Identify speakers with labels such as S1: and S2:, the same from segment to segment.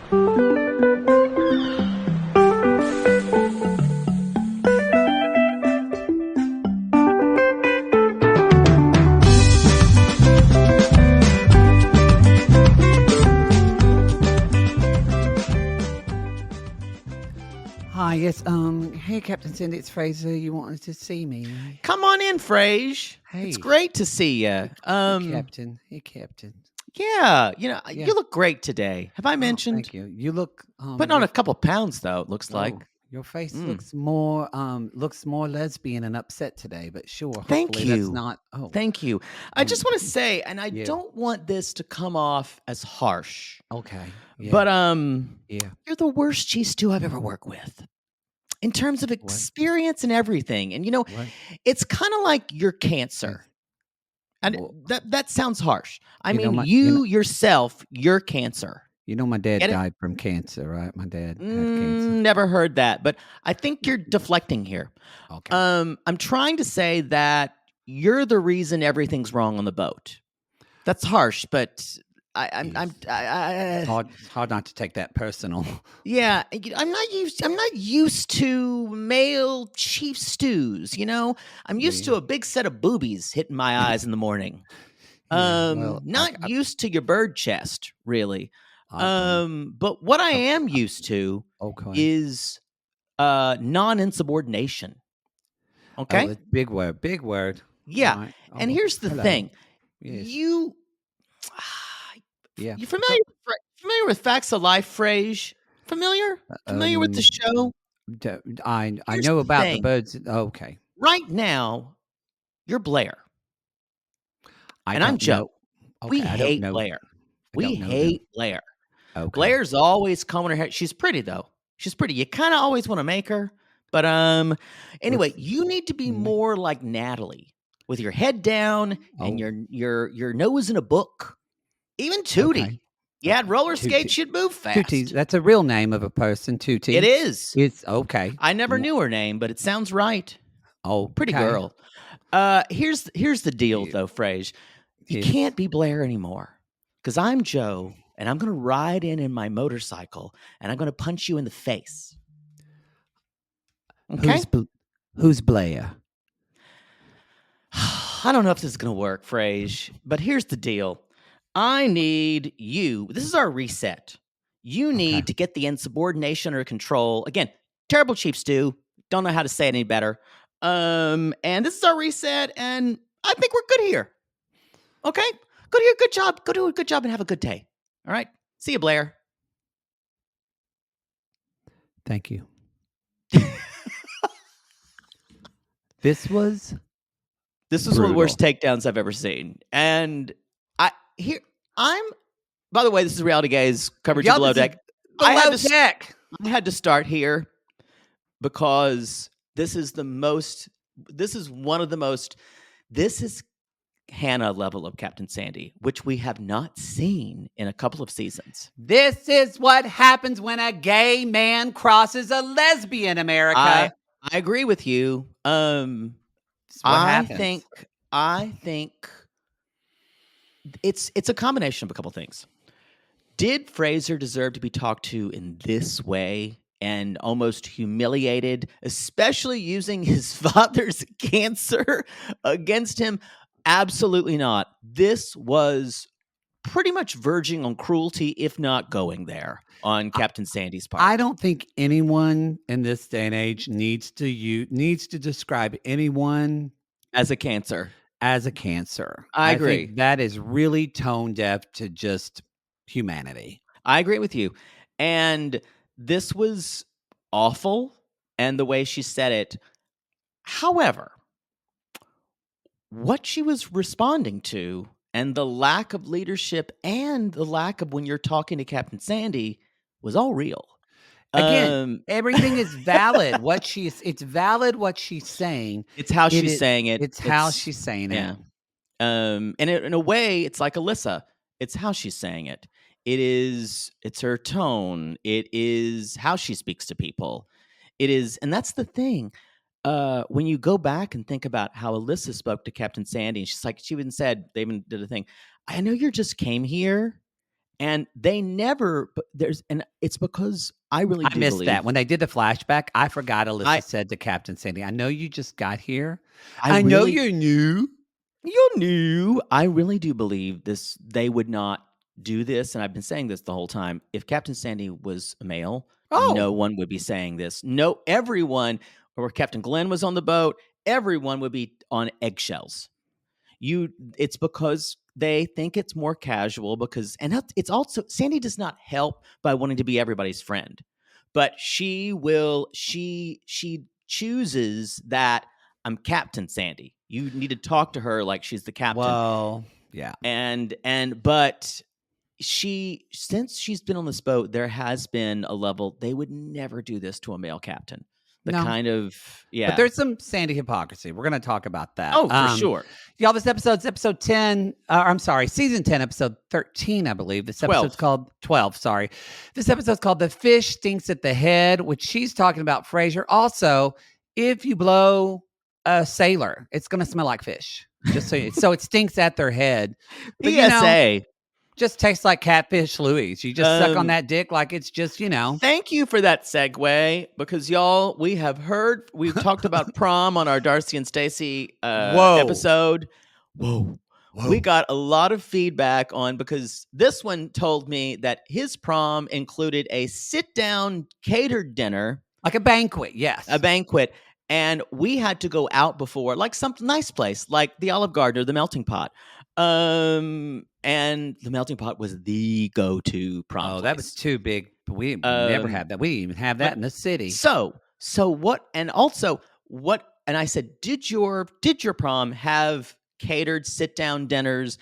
S1: Hi, yes, hey, Captain Sandy, it's Fraser. You wanted to see me?
S2: Come on in, Frage.
S1: Hey.
S2: It's great to see you.
S1: Hey, Captain. Hey, Captain.
S2: Yeah,
S1: Yeah.
S2: you look great today. Have I
S1: Oh,
S2: mentioned?
S1: thank you. You look
S2: Putting on a couple pounds, though, it looks like.
S1: your face looks more lesbian and upset today, but sure.
S2: Thank
S1: Hopefully that's
S2: you.
S1: not. Oh,
S2: Thank you. I just want to say, and I don't want this to come off as harsh,
S1: okay. Yeah.
S2: but
S1: yeah.
S2: you're the worst cheese stew I've ever worked with. In terms of experience and everything. And, it's kind of like your cancer. And that sounds harsh. I mean, yourself, you're cancer.
S1: My dad died from cancer, right? My dad had cancer.
S2: Never heard that, but I think you're deflecting here.
S1: Okay.
S2: I'm trying to say that you're the reason everything's wrong on the boat. That's harsh, but I'm
S1: hard not to take that personal.
S2: Yeah, I'm not used to male chief stews. I'm used to a big set of boobies hitting my eyes in the morning. Not used to your bird chest, really. But what I am used to is non-insubordination. Okay,
S1: big word.
S2: Yeah, right. And here's the thing: you familiar with Facts of Life, Frage? Familiar with the show?
S1: I know about the birds. Okay.
S2: Right now, you're Blair. And I'm Joe. Okay, we hate Blair. We hate Blair. Okay. Blair's always combing her hair. She's pretty, though. She's pretty. You kind of always want to make her. But anyway, you need to be more like Natalie, with your head down and your nose in a book. Even Tootie. Okay. You had roller skates, you'd move fast.
S1: Tootie, that's a real name of a person, Tootie.
S2: It is.
S1: It's okay.
S2: I never knew her name, but it sounds right.
S1: Oh,
S2: pretty girl. Here's the deal, though, Frage. You can't be Blair anymore, because I'm Joe, and I'm going to ride in my motorcycle, and I'm going to punch you in the face. Okay?
S1: Who's Blair?
S2: I don't know if this is going to work, Frage, but here's the deal. I need you. This is our reset. You need to get the insubordination under control. Again, terrible chief stew. Don't know how to say it any better. And this is our reset, and I think we're good here. Okay? Go do your good job. Go do a good job and have a good day. All right? See you, Blair.
S1: Thank you. This was
S2: one of the worst takedowns I've ever seen. And by the way, this is Reality Gaze coverage of Below Deck. I had to start here because this is Hannah level of Captain Sandy, which we have not seen in a couple of seasons.
S1: This is what happens when a gay man crosses a lesbian, America.
S2: I agree with you. I think it's a combination of a couple things. Did Fraser deserve to be talked to in this way and almost humiliated, especially using his father's cancer against him? Absolutely not. This was pretty much verging on cruelty, if not going there, on Captain Sandy's part.
S1: I don't think anyone in this day and age needs to describe anyone
S2: as a cancer.
S1: I agree. Think that is really tone deaf to just humanity.
S2: I agree with you. And this was awful, and the way she said it. However, what she was responding to and the lack of leadership and the lack of when you're talking to Captain Sandy was all real.
S1: Again, everything is valid. It's valid what she's saying.
S2: It's how she's saying it.
S1: It's how she's saying it.
S2: Yeah. And in a way, it's like Alissa. It's how she's saying it. It's her tone. It is how she speaks to people. It is, and that's the thing. When you go back and think about how Alissa spoke to Captain Sandy, she even said, they even did a thing. I know you just came here And they never, but and it's because I really
S1: I
S2: do
S1: missed that.
S2: believe
S1: When they did the flashback, I forgot Alissa
S2: I
S1: said to Captain Sandy, "I know you just got here.
S2: I
S1: I know
S2: really
S1: you're new."
S2: you knew. I really do believe this. They would not do this, and I've been saying this the whole time. If Captain Sandy was a male, no
S1: Oh,
S2: one would be saying this. No, everyone, or Captain Glenn was on the boat, everyone would be on eggshells. It's because they think it's more casual because, and it's also, Sandy does not help by wanting to be everybody's friend, but she chooses that I'm Captain Sandy. You need to talk to her like she's the captain.
S1: well, yeah.
S2: But since she's been on this boat, there has been a level they would never do this to a male captain. The
S1: No.
S2: kind of,
S1: But
S2: yeah.
S1: there's some Sandy hypocrisy. We're gonna talk about that.
S2: Oh, for sure.
S1: Y'all, this episode's episode 10. I'm sorry, season 10, episode 13, I believe. This
S2: 12.
S1: episode's called 12. Sorry. This episode's called "The Fish Stinks at the Head," which she's talking about Fraser. Also, if you blow a sailor, it's gonna smell like fish. Just so it stinks at their head. But
S2: PSA.
S1: just tastes like catfish Louise. You just suck on that dick like it's just,
S2: Thank you for that segue because y'all, we've talked about prom on our Darcy and Stacy episode. Whoa. We got a lot of feedback on because this one told me that his prom included a sit-down catered dinner.
S1: Like a banquet, yes.
S2: A banquet. And we had to go out before, like some nice place, like the Olive Garden or the Melting Pot. And the Melting Pot was the go-to prom place.
S1: That was too big. We never had that. We didn't even have that in the city.
S2: So what? And also what? And I said, did your prom have catered sit-down dinners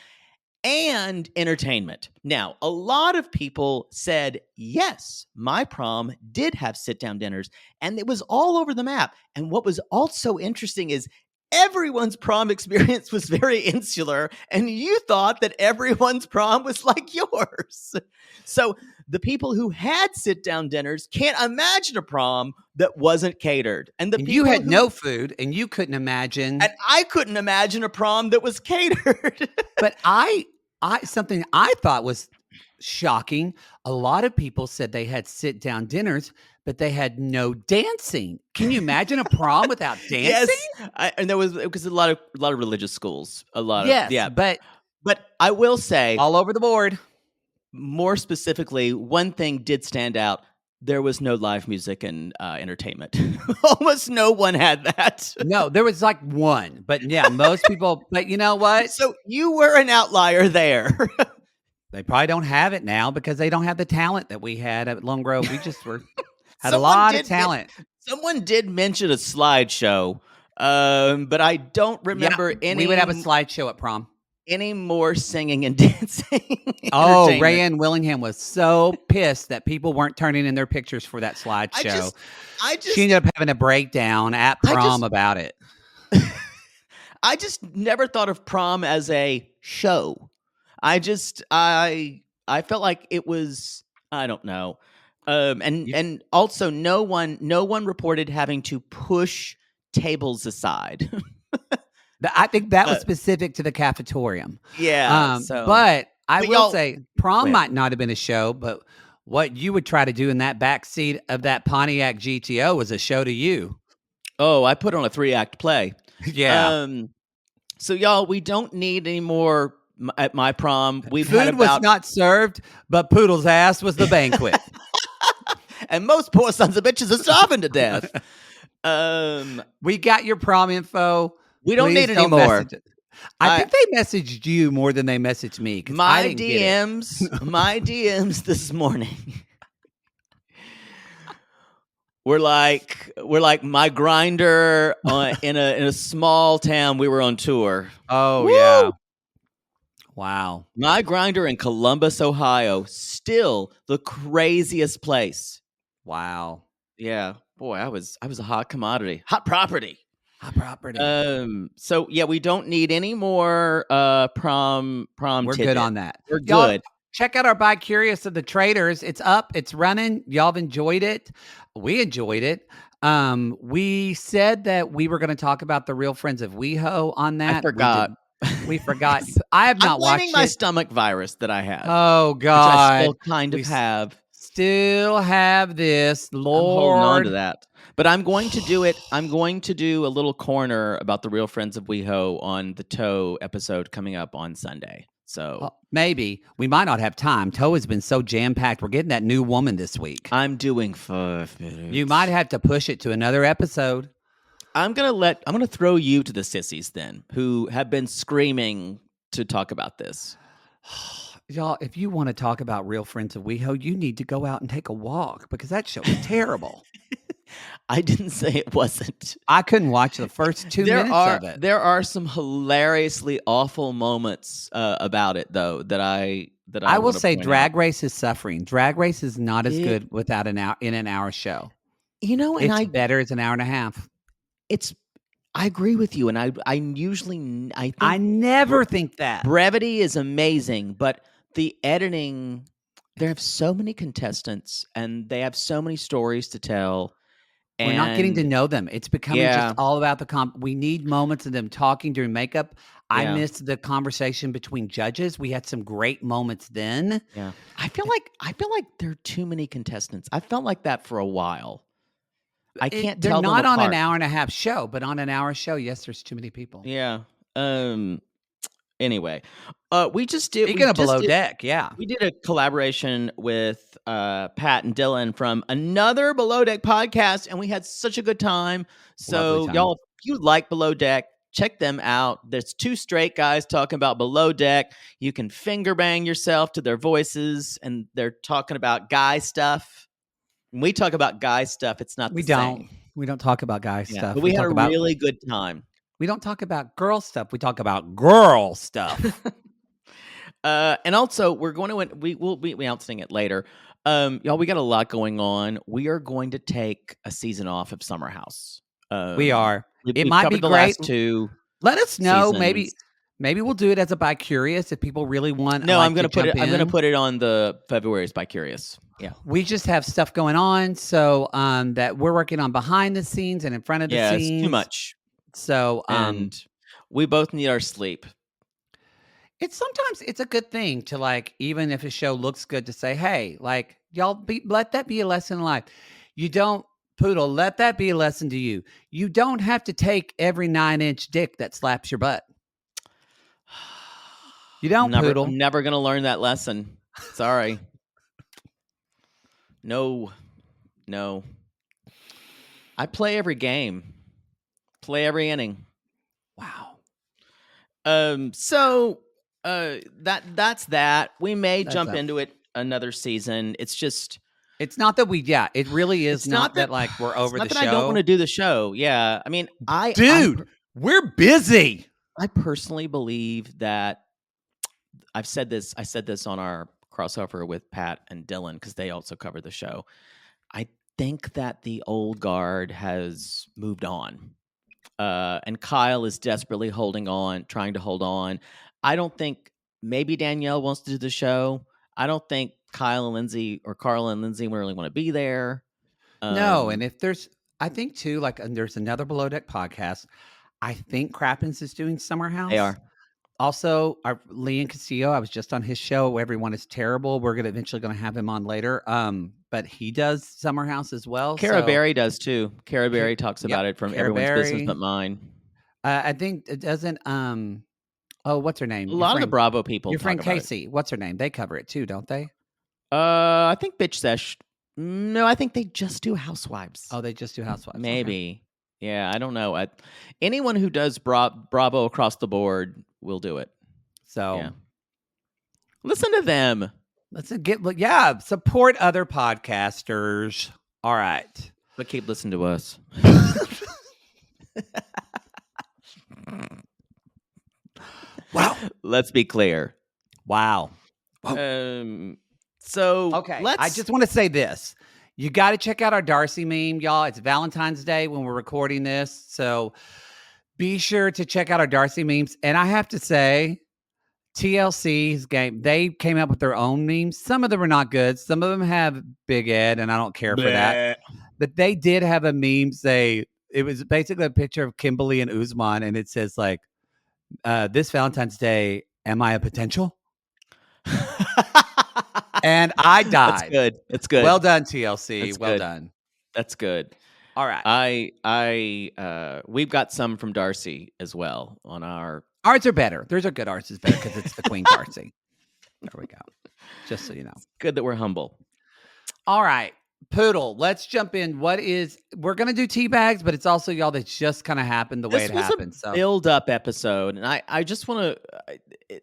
S2: and entertainment? Now, a lot of people said, yes, my prom did have sit-down dinners, and it was all over the map. And what was also interesting is everyone's prom experience was very insular, and you thought that everyone's prom was like yours. So the people who had sit-down dinners can't imagine a prom that wasn't catered. And
S1: you had no food, and you couldn't imagine.
S2: And I couldn't imagine a prom that was catered.
S1: But something I thought was shocking. A lot of people said they had sit-down dinners, but they had no dancing. Can you imagine a prom without dancing?
S2: Yes, and there was because a lot of religious schools,
S1: but
S2: I will say
S1: all over the board.
S2: More specifically, one thing did stand out. There was no live music and entertainment. Almost no one had that.
S1: No, there was like one, but yeah, most people. But you know what?
S2: So you were an outlier there.
S1: They probably don't have it now because they don't have the talent that we had at Lone Grove. We just had a lot of talent.
S2: Someone did mention a slideshow, but I don't remember any.
S1: We would have a slideshow at prom.
S2: Any more singing and dancing?
S1: Oh, Rayanne Willingham was so pissed that people weren't turning in their pictures for that slideshow. She ended up having a breakdown at prom about it.
S2: I just never thought of prom as a show. I felt like it was, I don't know. And also no one reported having to push tables aside.
S1: I think that was specific to the cafetorium.
S2: Yeah.
S1: But I will say prom might not have been a show, but what you would try to do in that back seat of that Pontiac GTO was a show to you.
S2: Oh, I put on a 3-act play.
S1: Yeah.
S2: So y'all, we don't need any more at my prom.
S1: Food was not served, but Poodle's ass was the banquet.
S2: And most poor sons of bitches are starving to death.
S1: We got your prom info.
S2: We don't need any more.
S1: I think they messaged you more than they messaged me.
S2: My DMs this morning. We're like my grinder in a small town. We were on tour.
S1: Oh, woo! Yeah. Wow.
S2: My grinder in Columbus, Ohio, still the craziest place.
S1: Wow.
S2: Yeah. Boy, I was a hot commodity. Hot property. So yeah, we don't need any more prom. We're
S1: good on that.
S2: We're good.
S1: Check out our Bi Curious of the Traders. It's up. It's running. Y'all have enjoyed it. We enjoyed it. We said that we were going to talk about the Real Friends of WeHo on that.
S2: I forgot.
S1: We forgot. I have not watched
S2: my
S1: it.
S2: stomach virus that I had.
S1: Oh God,
S2: which I still kind of have.
S1: Still have this, Lord.
S2: I'm holding on to that. But I'm going to do it. I'm going to do a little corner about the Real Friends of WeHo on the Toe episode coming up on Sunday. So
S1: maybe we might not have time. Toe has been so jam packed. We're getting that new woman this week.
S2: I'm doing 5 minutes.
S1: You might have to push it to another episode.
S2: I'm gonna throw you to the sissies then, who have been screaming to talk about this.
S1: Y'all, if you want to talk about Real Friends of WeHo, you need to go out and take a walk because that show is terrible.
S2: I didn't say it wasn't.
S1: I couldn't watch the first 2 minutes of it.
S2: There are some hilariously awful moments about it, though, that I
S1: will say Drag Race is suffering. Drag Race is not as good without an hour show.
S2: You know, and
S1: it's better as an hour and a half.
S2: I agree with you, and I
S1: never think that
S2: brevity is amazing, but the editing. They have so many contestants, and they have so many stories to tell.
S1: We're not getting to know them. It's becoming just all about the we need moments of them talking during makeup. I missed the conversation between judges. We had some great moments then.
S2: Yeah. I feel like there are too many contestants. I felt like that for a while. I can't tell them apart.
S1: They're not on an hour and a half show, but on an hour show, yes, there's too many people.
S2: Yeah. Anyway, we just did.
S1: Speaking of Below Deck, yeah.
S2: We did a collaboration with Pat and Dylan from another Below Deck podcast, and we had such a good time. So, y'all, if you like Below Deck, check them out. There's 2 straight guys talking about Below Deck. You can finger bang yourself to their voices, and they're talking about guy stuff. When we talk about guy stuff, it's not the same.
S1: We don't talk about guy stuff.
S2: But we had a really good time.
S1: We don't talk about girl stuff. We talk about girl stuff.
S2: And also, we're going to we'll be announcing it later. Y'all, we got a lot going on. We are going to take a season off of Summer House.
S1: We are. It might be
S2: the
S1: great.
S2: Last 2
S1: Let us know.
S2: Seasons.
S1: Maybe we'll do it as a Bi Curious if people really want.
S2: No, I'm going to put it. I'm going to put it on the February's Bi Curious. Yeah,
S1: we just have stuff going on, so that we're working on behind the scenes and in front of the scenes.
S2: Yeah, it's too much.
S1: So,
S2: and we both need our sleep.
S1: Sometimes it's a good thing to even if a show looks good, to say, hey, y'all let that be a lesson in life. You don't, Poodle, let that be a lesson to you. You don't have to take every 9-inch dick that slaps your butt. You don't, Poodle.
S2: I'm never going to learn that lesson. Sorry. No. I play every game. Play every inning.
S1: Wow.
S2: So that's that. We may jump into it another season. It's just.
S1: It's not that it really is not that we're over the show.
S2: I don't want to do the show. Yeah. I mean,
S1: we're busy.
S2: I personally believe that I said this on our crossover with Pat and Dylan, because they also cover the show. I think that the old guard has moved on. And Kyle is desperately trying to hold on. I don't think maybe Danielle wants to do the show. I don't think Kyle and Lindsay or Carla and Lindsay really want to be there.
S1: No, and if I think too, there's another Below Deck podcast. I think Crappens is doing Summer House.
S2: They are.
S1: Also, Leon Castillo, I was just on his show, Everyone is Terrible. We're eventually going to have him on later. But he does Summer House as well.
S2: Cara Berry does too. Cara Berry talks about it from
S1: Cara
S2: Everyone's
S1: Berry.
S2: Business But Mine.
S1: I think it doesn't. What's her name?
S2: A lot of the Bravo people.
S1: Your friend Casey. What's her name? They cover it too, don't they?
S2: I think Bitch Sesh. No, I think they just do Housewives.
S1: Oh, they just do Housewives.
S2: Maybe. Okay. Yeah, I don't know. Anyone who does Bravo across the board will do it.
S1: So,
S2: listen to them.
S1: Support other podcasters. All right,
S2: but keep listening to us.
S1: Wow.
S2: Let's be clear.
S1: Wow.
S2: So
S1: okay, I just want to say this. You got to check out our Darcy meme, y'all. It's Valentine's Day when we're recording this. So be sure to check out our Darcy memes. And I have to say, TLC's game, they came up with their own memes. Some of them are not good. Some of them have Big Ed, and I don't care for that. But they did have a meme it was basically a picture of Kimberly and Usman, and it says This Valentine's Day, am I a potential? And I died.
S2: That's good. It's good.
S1: Well done, TLC.
S2: That's
S1: well
S2: good.
S1: done.
S2: That's good.
S1: All right.
S2: We've got some from Darcy as well on our.
S1: Ours are better. There's a good ours is better because it's the Queen Darcy. There we go. Just so you know.
S2: It's good that we're humble.
S1: All right. Poodle, let's jump in. We're going to do tea bags, but it's also, y'all, that just kind of happened the way it happened.
S2: This was a build-up episode, and I just want to...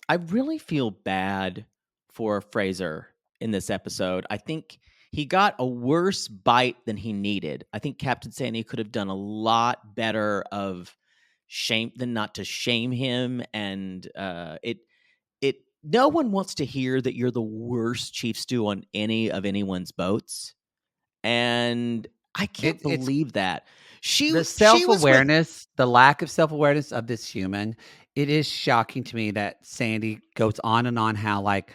S2: I really feel bad for Fraser in this episode. I think he got a worse bite than he needed. I think Captain Sandy could have done a lot better of shame than not to shame him, and no one wants to hear that you're the worst chief stew on any of anyone's boats, and I can't believe that.
S1: The self-awareness, the lack of self-awareness of this human, it is shocking to me that Sandy goes on and on how, like,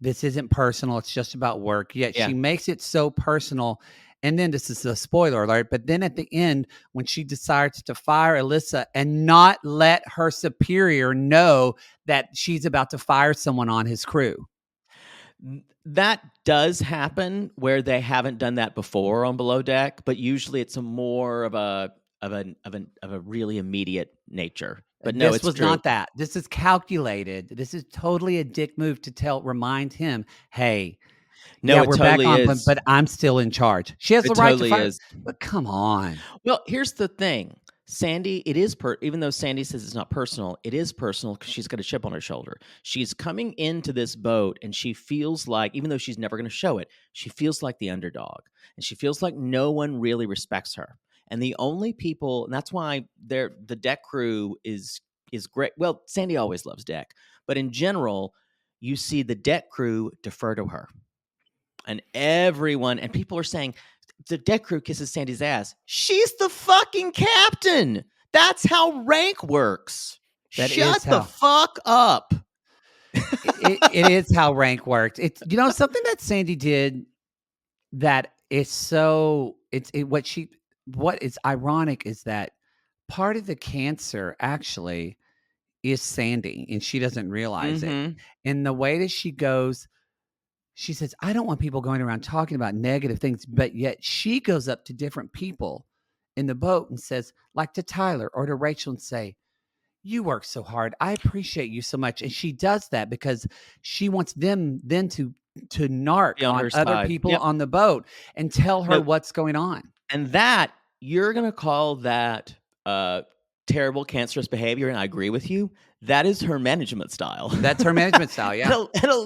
S1: this isn't personal, it's just about work, yet she makes it so personal. And then this is a spoiler alert, but then at the end, when she decides to fire Alissa and not let her superior know that she's about to fire someone on his crew.
S2: That does happen where they haven't done that before on Below Deck, but usually it's a more of a really immediate nature. But no,
S1: this was true. Not that. This is calculated. This is totally a dick move to remind him, hey,
S2: no,
S1: yeah,
S2: we're
S1: totally
S2: back on,
S1: but I'm still in charge. She has the right to fire. But come on.
S2: Well, here's the thing. Sandy, it is even though Sandy says it's not personal, it is personal because she's got a chip on her shoulder. She's coming into this boat and she feels like, even though she's never going to show it, she feels like the underdog. And she feels like no one really respects her. And the only people, and that's why the deck crew is great. Well, Sandy always loves deck, but in general, you see the deck crew defer to her. And everyone, and people are saying, the deck crew kisses Sandy's ass. She's the fucking captain. That's how rank works. Shut the fuck up.
S1: it is how rank works. It's, something that Sandy did that is so, what is ironic is that part of the cancer actually is Sandy, and she doesn't realize it. And the way that she goes, she says, I don't want people going around talking about negative things, but yet she goes up to different people in the boat and says, like to Tyler or to Rachel, and say, you work so hard. I appreciate you so much. And she does that because she wants them then to narc on other people on the boat and tell her what's going on.
S2: And that, you're going to call that terrible cancerous behavior, and I agree with you. That is her management style.
S1: That's her management style, yeah.
S2: and a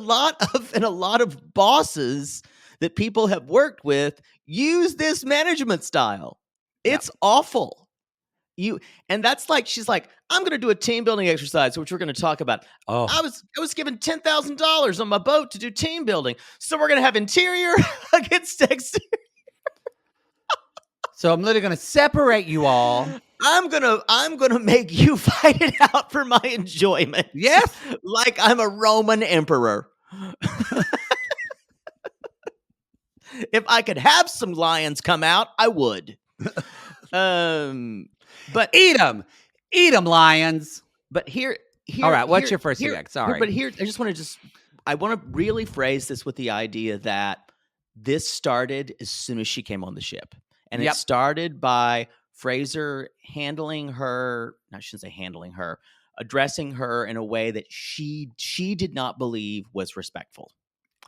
S2: lot of bosses that people have worked with use this management style. It's awful. And that's like, she's like, I'm going to do a team building exercise, which we're going to talk about. Oh, I was given $10,000 on my boat to do team building, so we're going to have interior against exterior.
S1: So I'm literally going to separate you all.
S2: I'm gonna make you fight it out for my enjoyment.
S1: Yes,
S2: like I'm a Roman emperor. If I could have some lions come out, I would. But
S1: eat them, lions.
S2: But here.
S1: All right, what's your first reaction? Sorry,
S2: but here, I want to really phrase this with the idea that this started as soon as she came on the ship, and it started by Fraser addressing her in a way that she did not believe was respectful.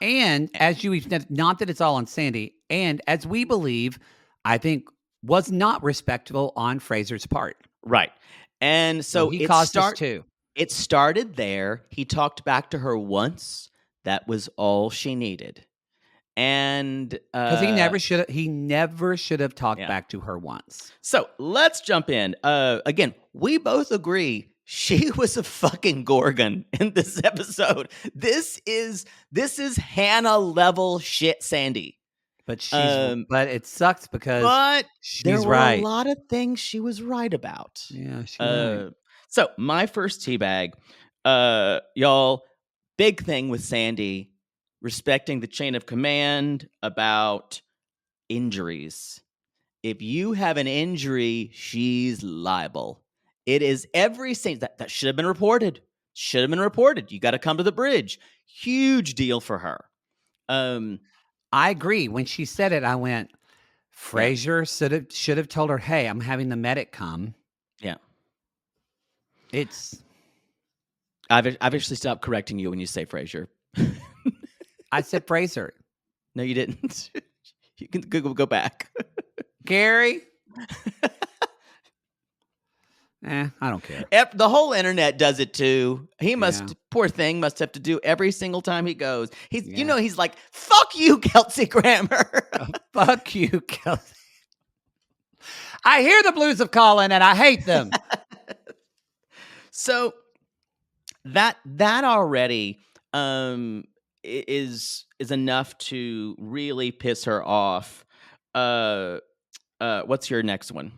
S1: And as you said, not that it's all on Sandy, and as we believe, I think was not respectful on Fraser's part.
S2: Right. And so
S1: he caused us too.
S2: It started there. He talked back to her once. That was all she needed. And
S1: because he never should have talked back to her once.
S2: So let's jump in. Again, we both agree she was a fucking Gorgon in this episode. This is Hannah level shit, Sandy.
S1: But but it sucks because
S2: there were a lot of things she was right about.
S1: Yeah, she's right.
S2: So my first teabag, y'all, big thing with Sandy. Respecting the chain of command, about injuries. If you have an injury, she's liable. It is every scene that should have been reported. Should have been reported. You got to come to the bridge. Huge deal for her.
S1: I agree. When she said it, I went, Fraser should have told her, hey, I'm having the medic come.
S2: Yeah.
S1: I've
S2: actually stopped correcting you when you say Fraser.
S1: I said Fraser.
S2: No, you didn't. You can go back.
S1: Gary? I don't care.
S2: The whole internet does it too. He poor thing, must have to do every single time he goes. He's like, fuck you, Kelsey Grammer.
S1: Fuck you, Kelsey. I hear the blues of Colin and I hate them.
S2: So that already is enough to really piss her off. What's your next one?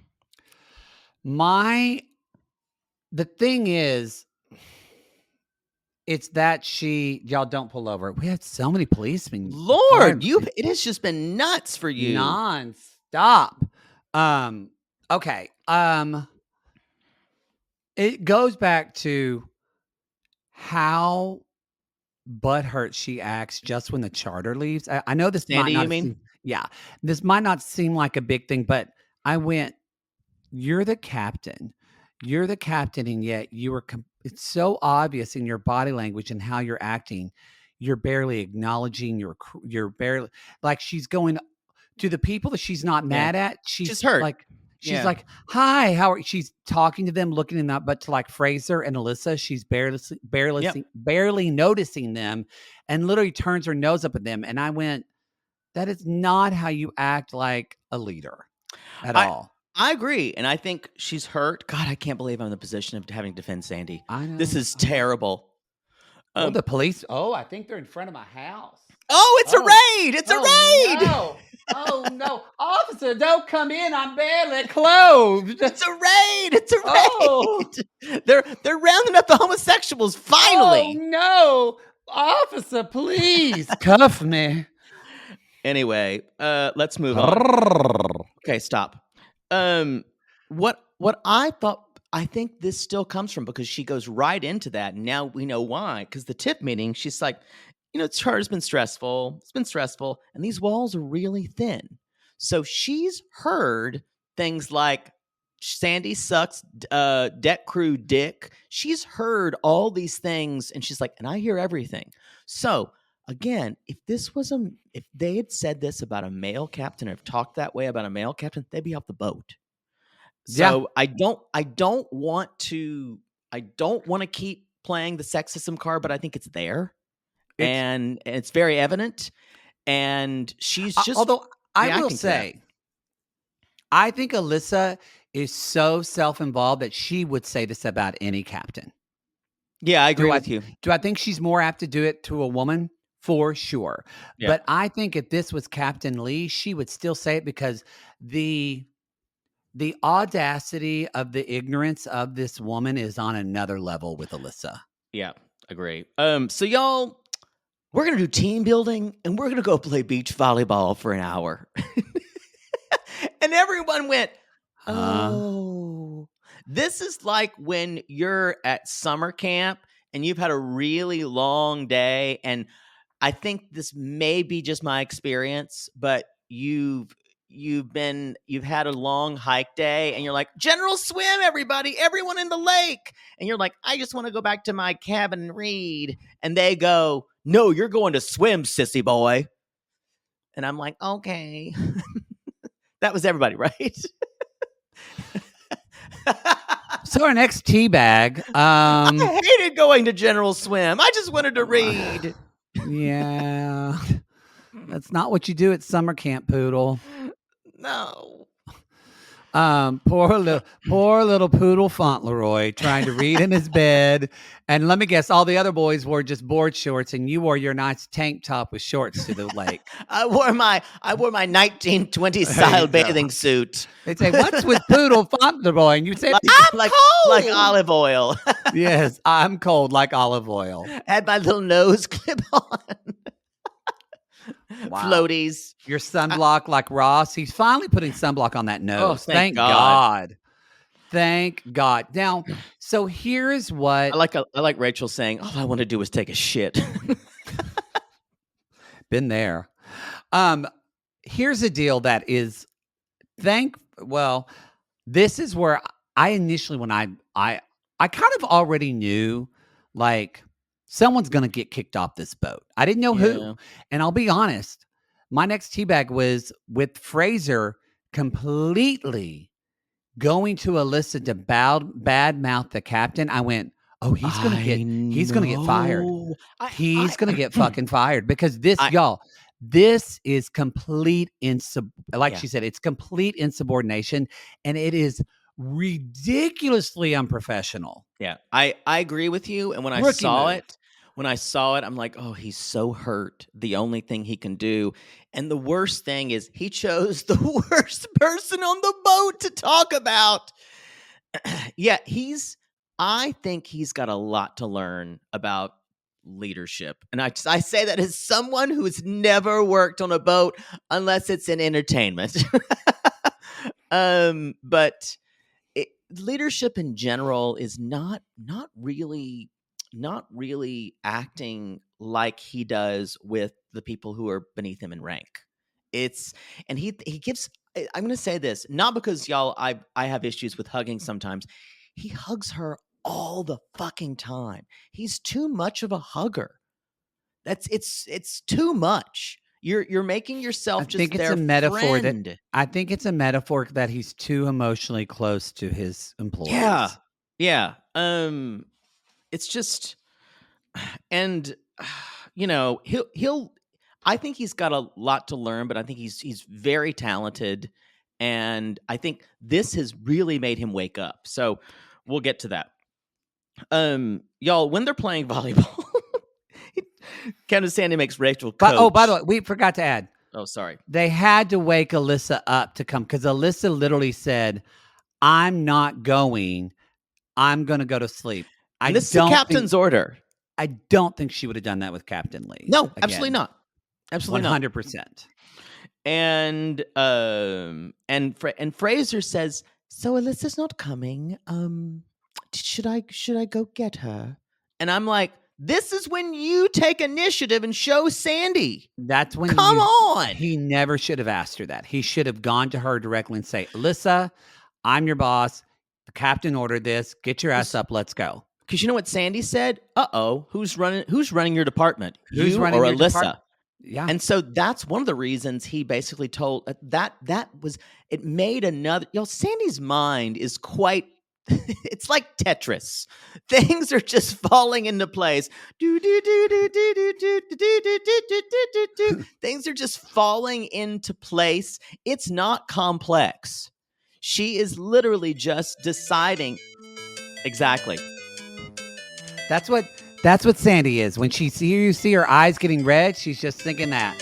S1: The thing is, it's that y'all don't pull over. We have so many policemen.
S2: Lord, it has just been nuts for you.
S1: Non-stop. Okay. It goes back to how butthurt she acts just when the charter leaves. I know this
S2: Sandy,
S1: might not
S2: you mean?
S1: this might not seem like a big thing, but I went, you're the captain. You're the captain, and yet it's so obvious in your body language and how you're acting. You're barely acknowledging you're barely, like, she's going to the people that she's not mad at. She's
S2: hurt.
S1: Like, she's like, hi, how are you? She's talking to them, looking in that, but to like Fraser and Alissa, she's barely noticing them and literally turns her nose up at them. And I went, that is not how you act like a leader at all.
S2: I agree. And I think she's hurt. God, I can't believe I'm in the position of having to defend Sandy.
S1: I know.
S2: This is terrible.
S1: The police. Oh, I think they're in front of my house.
S2: Oh, it's a raid. It's a raid.
S1: No. Oh, no. Officer, don't come in. I'm barely clothed.
S2: It's a raid. It's a raid. They're rounding up the homosexuals finally.
S1: Oh, no. Officer, please cuff me.
S2: Anyway, let's move on. Okay, stop. What I think this still comes from, because she goes right into that. And now we know why. Because the tip meeting, she's like, charter's been stressful. It's been stressful. And these walls are really thin. So she's heard things like Sandy sucks deck crew dick. She's heard all these things. And she's like, and I hear everything. So again, if they had said this about a male captain, or have talked that way about a male captain, they'd be off the boat. So I don't want to keep playing the sexism card, but I think it's there, and it's very evident. And she's just,
S1: although I will say, I think Alissa is so self-involved that she would say this about any captain.
S2: Yeah, I agree with you.
S1: Do I think she's more apt to do it to a woman? For sure. Yeah. But I think if this was Captain Lee, she would still say it, because the audacity of the ignorance of this woman is on another level with Alissa.
S2: Yeah, agree. So y'all, we're going to do team building, and we're going to go play beach volleyball for an hour. And everyone went, oh. This is like when you're at summer camp and you've had a really long day, and I think this may be just my experience, but you've had a long hike day, and you're like, general swim, everybody, everyone in the lake. And you're like, I just want to go back to my cabin and read. And they go, no, you're going to swim, sissy boy. And I'm like, okay. That was everybody, right?
S1: So our next tea bag.
S2: I hated going to general swim. I just wanted to read.
S1: Yeah. That's not what you do at summer camp, Poodle.
S2: No.
S1: Poor little Poodle Fauntleroy trying to read in his bed. And let me guess, all the other boys wore just board shorts, and you wore your nice tank top with shorts to the lake.
S2: I wore my 1920 style bathing suit.
S1: They'd say, "What's with Poodle Fauntleroy?" And you say,
S2: "I'm cold, like olive oil."
S1: Yes, I'm cold like olive oil.
S2: Had my little nose clip on. Wow. Floaties.
S1: Your sunblock like Ross. He's finally putting sunblock on that nose.
S2: Oh, thank God.
S1: Thank God. Now, so here's what
S2: I like Rachel saying, all I want to do is take a shit.
S1: Been there. Here's a deal that is this is where I initially, when I kind of already knew, like, someone's going to get kicked off this boat. I didn't know who. And I'll be honest, my next teabag was with Fraser completely going to Alissa to bad mouth the captain. I went, oh, he's going to get fired. He's going to get fucking fired because this is complete she said, it's complete insubordination, and it is ridiculously unprofessional.
S2: Yeah, I agree with you. And when I saw it, I'm like, oh, he's so hurt. The only thing he can do. And the worst thing is he chose the worst person on the boat to talk about. Yeah, I think he's got a lot to learn about leadership. And I say that as someone who's never worked on a boat unless it's in entertainment. But leadership in general is not really acting like he does with the people who are beneath him in rank. And he gives, I'm going to say this, not because y'all, I have issues with hugging sometimes. He hugs her all the fucking time. He's too much of a hugger. It's too much. You're making yourself just their friend.
S1: I think it's a metaphor that he's too emotionally close to his employees.
S2: Yeah. It's just, and he'll. I think he's got a lot to learn, but I think he's very talented, and I think this has really made him wake up. So we'll get to that. Y'all, when they're playing volleyball, Captain Sandy makes Rachel coach.
S1: By the way, we forgot to add.
S2: Oh, sorry.
S1: They had to wake Alissa up to come because Alissa literally said, I'm not going. I'm going to go to sleep.
S2: This is the captain's order.
S1: I don't think she would have done that with Captain Lee.
S2: No, absolutely not. Absolutely
S1: 100%.
S2: Not. And Fraser says, so Alyssa's not coming. Should I go get her? And I'm like, this is when you take initiative and show Sandy.
S1: That's when
S2: Come on.
S1: He never should have asked her that. He should have gone to her directly and say, Alissa, I'm your boss. The captain ordered this. Get your ass up. Let's go.
S2: Because you know what Sandy said? Who's running your department?
S1: Who's running
S2: or
S1: your
S2: Alissa?
S1: Department? Yeah.
S2: And so that's one of the reasons he basically told it made another, Sandy's mind is quite, it's like Tetris. Things are just falling into place. Things are just falling into place. It's not complex. She is literally just deciding. Exactly.
S1: That's what Sandy is. When you see her eyes getting red, she's just thinking that.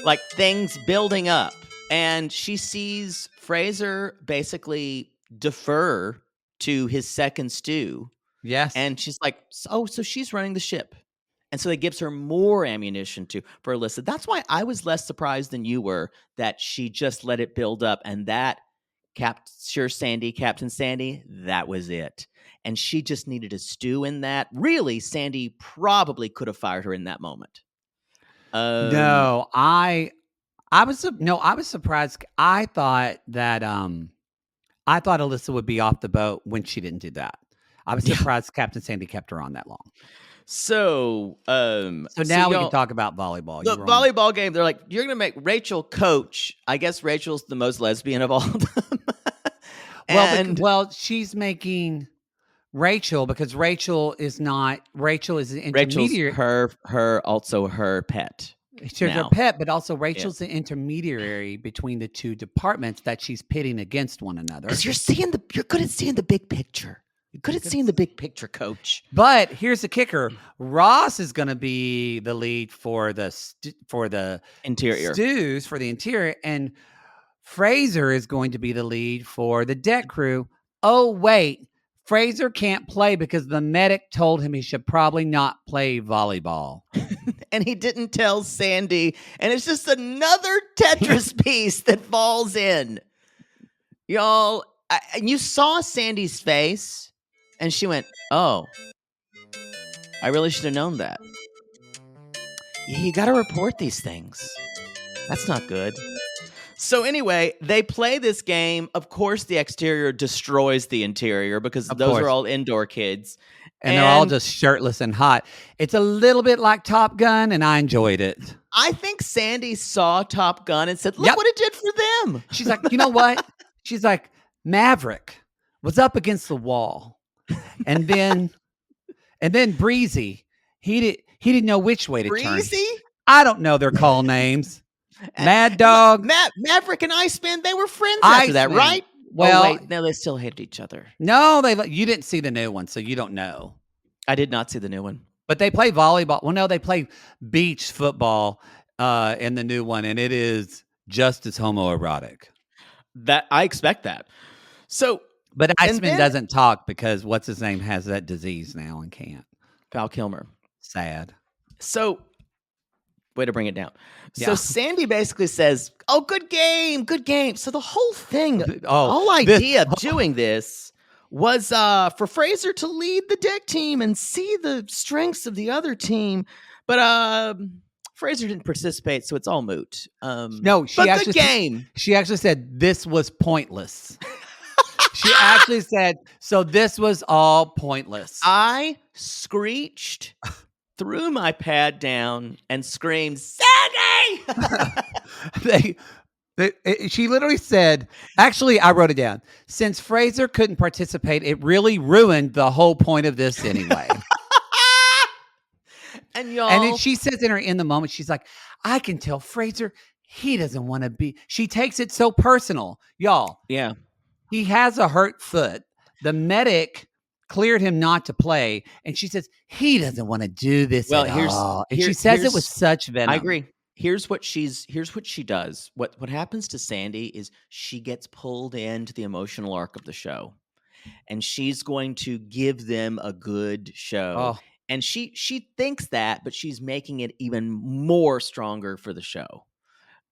S2: Like things building up. And she sees Fraser basically defer to his second stew.
S1: Yes.
S2: And she's like, so she's running the ship. And so it gives her more ammunition for Alissa. That's why I was less surprised than you were that she just let it build up. And that Captain Sandy, that was it. And she just needed to stew in that. Really, Sandy probably could have fired her in that moment.
S1: No, I was surprised. I thought Alissa would be off the boat when she didn't do that. I was surprised Captain Sandy kept her on that long.
S2: So now
S1: we can talk about volleyball.
S2: The volleyball game, they're like, you're going to make Rachel coach. I guess Rachel's the most lesbian of all of them.
S1: Well, she's making Rachel because Rachel is an intermediary.
S2: Rachel's her pet.
S1: She's her pet, but also Rachel's the intermediary between the two departments that she's pitting against one another.
S2: Because you're good at seeing the big picture. You're good at seeing the big picture, coach.
S1: But here's the kicker: Ross is going to be the lead for the
S2: interior
S1: stews for the interior, and Fraser is going to be the lead for the deck crew. Oh wait, Fraser can't play because the medic told him he should probably not play volleyball.
S2: And he didn't tell Sandy. And it's just another Tetris piece that falls in. Y'all, and you saw Sandy's face, and she went, "Oh, I really should have known that." Yeah, you got to report these things. That's not good. So anyway, they play this game. Of course, the exterior destroys the interior because those are all indoor kids.
S1: And they're all just shirtless and hot. It's a little bit like Top Gun, and I enjoyed it.
S2: I think Sandy saw Top Gun and said, look what it did for them.
S1: She's like, you know what? She's like, Maverick was up against the wall. And then Breezy, he didn't know which way to turn.
S2: Breezy?
S1: I don't know their call names. Mad Dog.
S2: Maverick and Iceman, they were friends after that, right?
S1: Well,
S2: wait, no, they still hated each other.
S1: No, you didn't see the new one, so you don't know.
S2: I did not see the new one.
S1: But they play volleyball. Well, no, they play beach football in the new one, and it is just as homoerotic.
S2: That I expect that. So,
S1: but Iceman doesn't talk because what's his name has that disease now and can't.
S2: Val Kilmer.
S1: Sad.
S2: So, way to bring it down. So Sandy basically says, "Oh, good game, good game." So the whole thing, whole idea of doing this was for Fraser to lead the deck team and see the strengths of the other team, but Fraser didn't participate, so it's all moot.
S1: No,
S2: good game.
S1: She actually said this was pointless. She actually said, so this was all pointless.
S2: I screeched, threw my pad down, and screamed, Sandy!
S1: She literally said, actually, I wrote it down. Since Fraser couldn't participate, it really ruined the whole point of this anyway.
S2: And y'all.
S1: And then she says in the moment, she's like, I can tell Fraser, he doesn't want to be. She takes it so personal. Y'all.
S2: Yeah.
S1: He has a hurt foot. The medic cleared him not to play. And she says, he doesn't want to do this at all. And she says it with such venom.
S2: I agree. Here's what she does. What happens to Sandy is she gets pulled into the emotional arc of the show. And she's going to give them a good show. Oh. And she thinks that, but she's making it even more stronger for the show.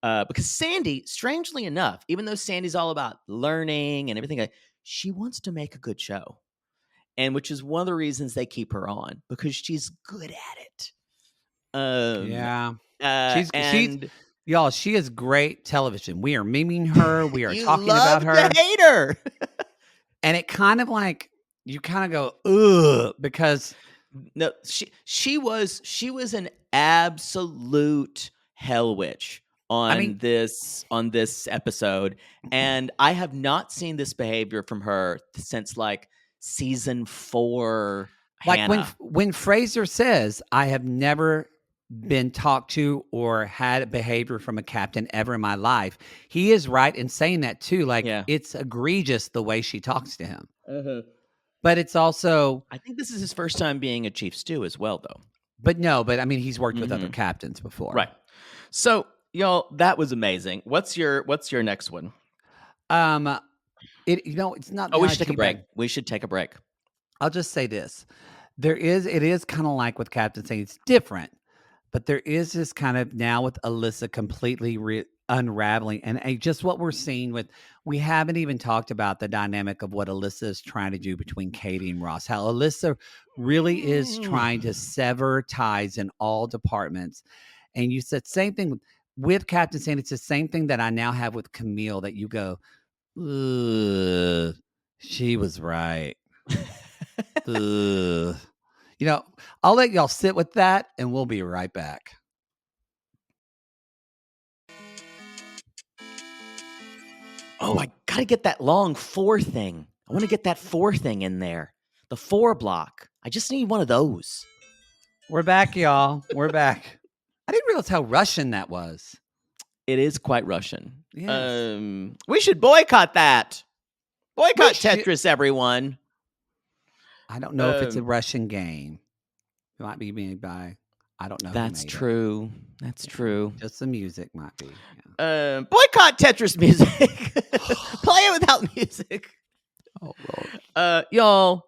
S2: Because Sandy, strangely enough, even though Sandy's all about learning and everything, she wants to make a good show. And which is one of the reasons they keep her on, because she's good at it.
S1: Y'all, she is great television. We are memeing her. We are talking about her.
S2: You hate her.
S1: And it kind of like, you kind of go, ugh, because...
S2: No, she was an absolute hell witch on this episode, and I have not seen this behavior from her since like season 4.
S1: Like
S2: Hannah.
S1: when Fraser says, "I have never been talked to or had a behavior from a captain ever in my life," he is right in saying that too. Like it's egregious the way she talks to him.
S2: Uh-huh.
S1: But it's also...
S2: I think this is his first time being a chief stew as well, though.
S1: But I mean, he's worked with other captains before.
S2: Right. So, y'all, that was amazing. What's your next one?
S1: It's not...
S2: Oh, we should take a break. We should take a break.
S1: I'll just say this. It is kind of like with Captain Sandy. It's different. But there is this kind of, now with Alissa completely unraveling, and just what we're seeing we haven't even talked about the dynamic of what Alissa is trying to do between Katie and Ross. How Alissa really is trying to sever ties in all departments. And you said same thing with Captain Sandy. It's the same thing that I now have with Camille, that you go, ugh, she was right. Ugh. I'll let y'all sit with that, and we'll be right back.
S2: Oh, I got to get that long 4 thing. I want to get that 4 thing in there. The 4 block. I just need one of those.
S1: We're back, y'all. We're back. I didn't realize how Russian that was.
S2: It is quite Russian.
S1: Yes.
S2: We should boycott that. Boycott Tetris, everyone.
S1: I don't know if it's a Russian game. It might be made by... I don't know.
S2: That's true. That's true.
S1: Just the music might be.
S2: Yeah. Boycott Tetris music. Play it without music.
S1: Oh, Lord.
S2: Y'all,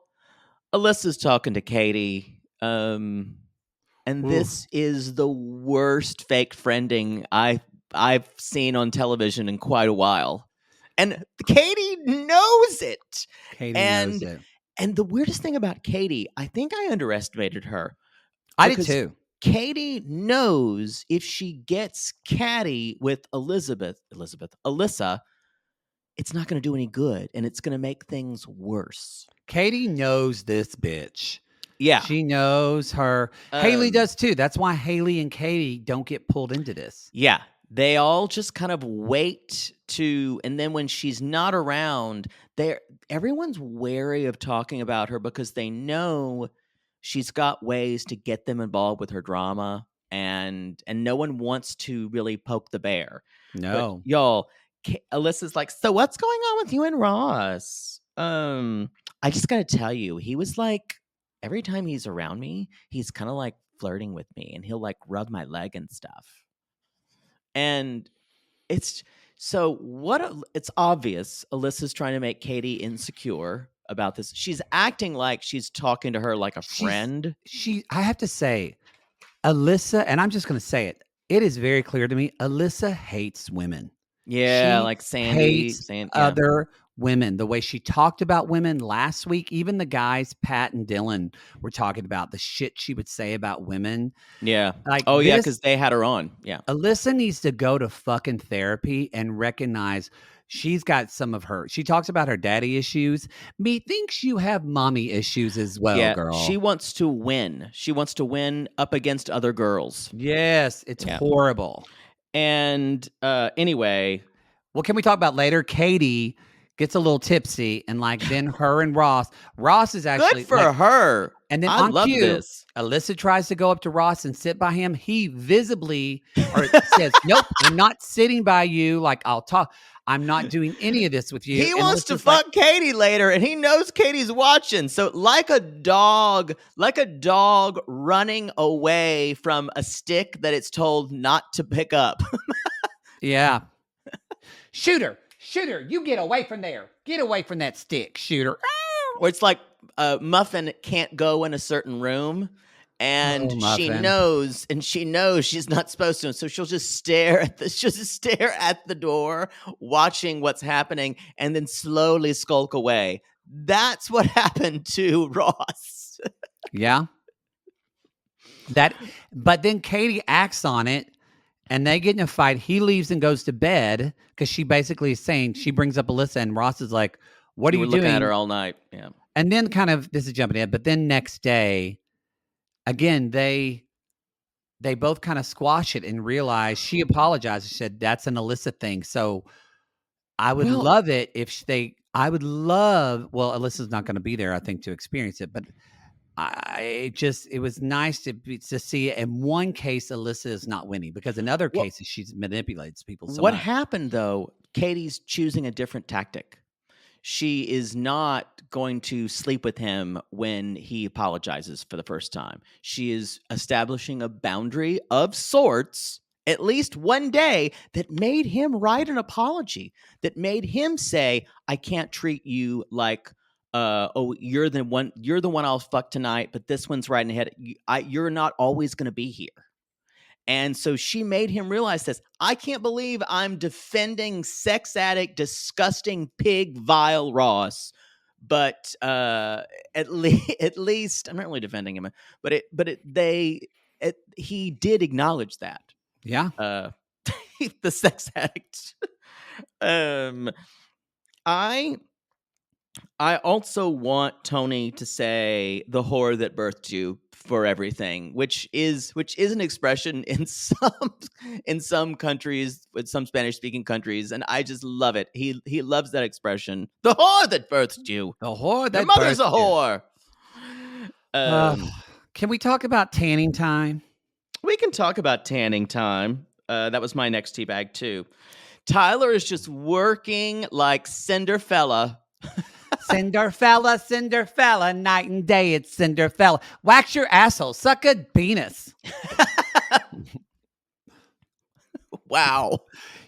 S2: Alyssa's talking to Katie. And this is the worst fake friending I've seen on television in quite a while. And Katie knows it.
S1: Katie knows it.
S2: And the weirdest thing about Katie, I think I underestimated her.
S1: I did too.
S2: Katie knows if she gets catty with Alissa, it's not going to do any good, and it's going to make things worse.
S1: Katie knows this bitch.
S2: Yeah.
S1: She knows her. Haley does too. That's why Haley and Katie don't get pulled into this.
S2: Yeah. They all just kind of wait and then when she's not around, everyone's wary of talking about her because they know she's got ways to get them involved with her drama, and no one wants to really poke the bear.
S1: No.
S2: But y'all, Alyssa's like, so what's going on with you and Ross? I just got to tell you, he was like, every time he's around me, he's kind of like flirting with me, and he'll like rub my leg and stuff. And it's obvious Alyssa's trying to make Katie insecure about this. She's acting like she's talking to her like a friend.
S1: I have to say, Alissa, and I'm just going to say it, it is very clear to me, Alissa hates women.
S2: Yeah, like Sandy.
S1: Other women. The way she talked about women last week, even the guys, Pat and Dylan, were talking about the shit she would say about women.
S2: Yeah. Yeah, because they had her on. Yeah.
S1: Alissa needs to go to fucking therapy and recognize she's got some of her. She talks about her daddy issues. Methinks you have mommy issues as well, girl.
S2: She wants to win. She wants to win up against other girls.
S1: Yes, it's horrible.
S2: And anyway,
S1: what can we talk about later? Katie gets a little tipsy, and like then her and Ross is actually
S2: good for her.
S1: And then
S2: I love this.
S1: Alyssa tries to go up to Ross and sit by him. He visibly says, "Nope, I'm not sitting by you. Like I'll talk. I'm not doing any of this with you."
S2: He wants to fuck Katie later, and he knows Katie's watching. So like a dog running away from a stick that it's told not to pick up.
S1: Yeah. Shooter, you get away from there. Get away from that stick, Shooter.
S2: Or it's like Muffin can't go in a certain room, and she knows she's not supposed to, so she'll just stare at the door, watching what's happening, and then slowly skulk away. That's what happened to Ross.
S1: Yeah. But then Katie acts on it, and they get in a fight. He leaves and goes to bed because she basically is saying, she brings up Alissa, and Ross is like, what are you doing?
S2: Looking at her all night. Yeah.
S1: And then this is jumping in, but then next day, again, they both kind of squash it and realize she apologized. She said, that's an Alissa thing. So I would love it if Alyssa's not going to be there, I think, to experience it, but it was nice to see it. In one case, Alissa is not winning because in other cases, she manipulates people so much.
S2: What happened, though, Katie's choosing a different tactic. She is not going to sleep with him when he apologizes for the first time. She is establishing a boundary of sorts, at least one day, that made him write an apology, that made him say, I can't treat you like, you're the one I'll fuck tonight, but this one's right ahead. You're not always going to be here. And so she made him realize this. I can't believe I'm defending sex addict, disgusting pig, vile Ross. But at least I'm not really defending him. But he did acknowledge that.
S1: Yeah.
S2: The sex addict. I also want Tony to say the whore that birthed you for everything, which is an expression in some countries, with some Spanish speaking countries, and I just love it. He loves that expression. The whore that birthed you.
S1: The whore that
S2: your mother's a whore.
S1: Can we talk about tanning time?
S2: We can talk about tanning time. That was my next teabag too. Tyler is just working like Cinderfella.
S1: Cinderfella, night and day, it's Cinderfella. Wax your asshole, suck a penis.
S2: Wow.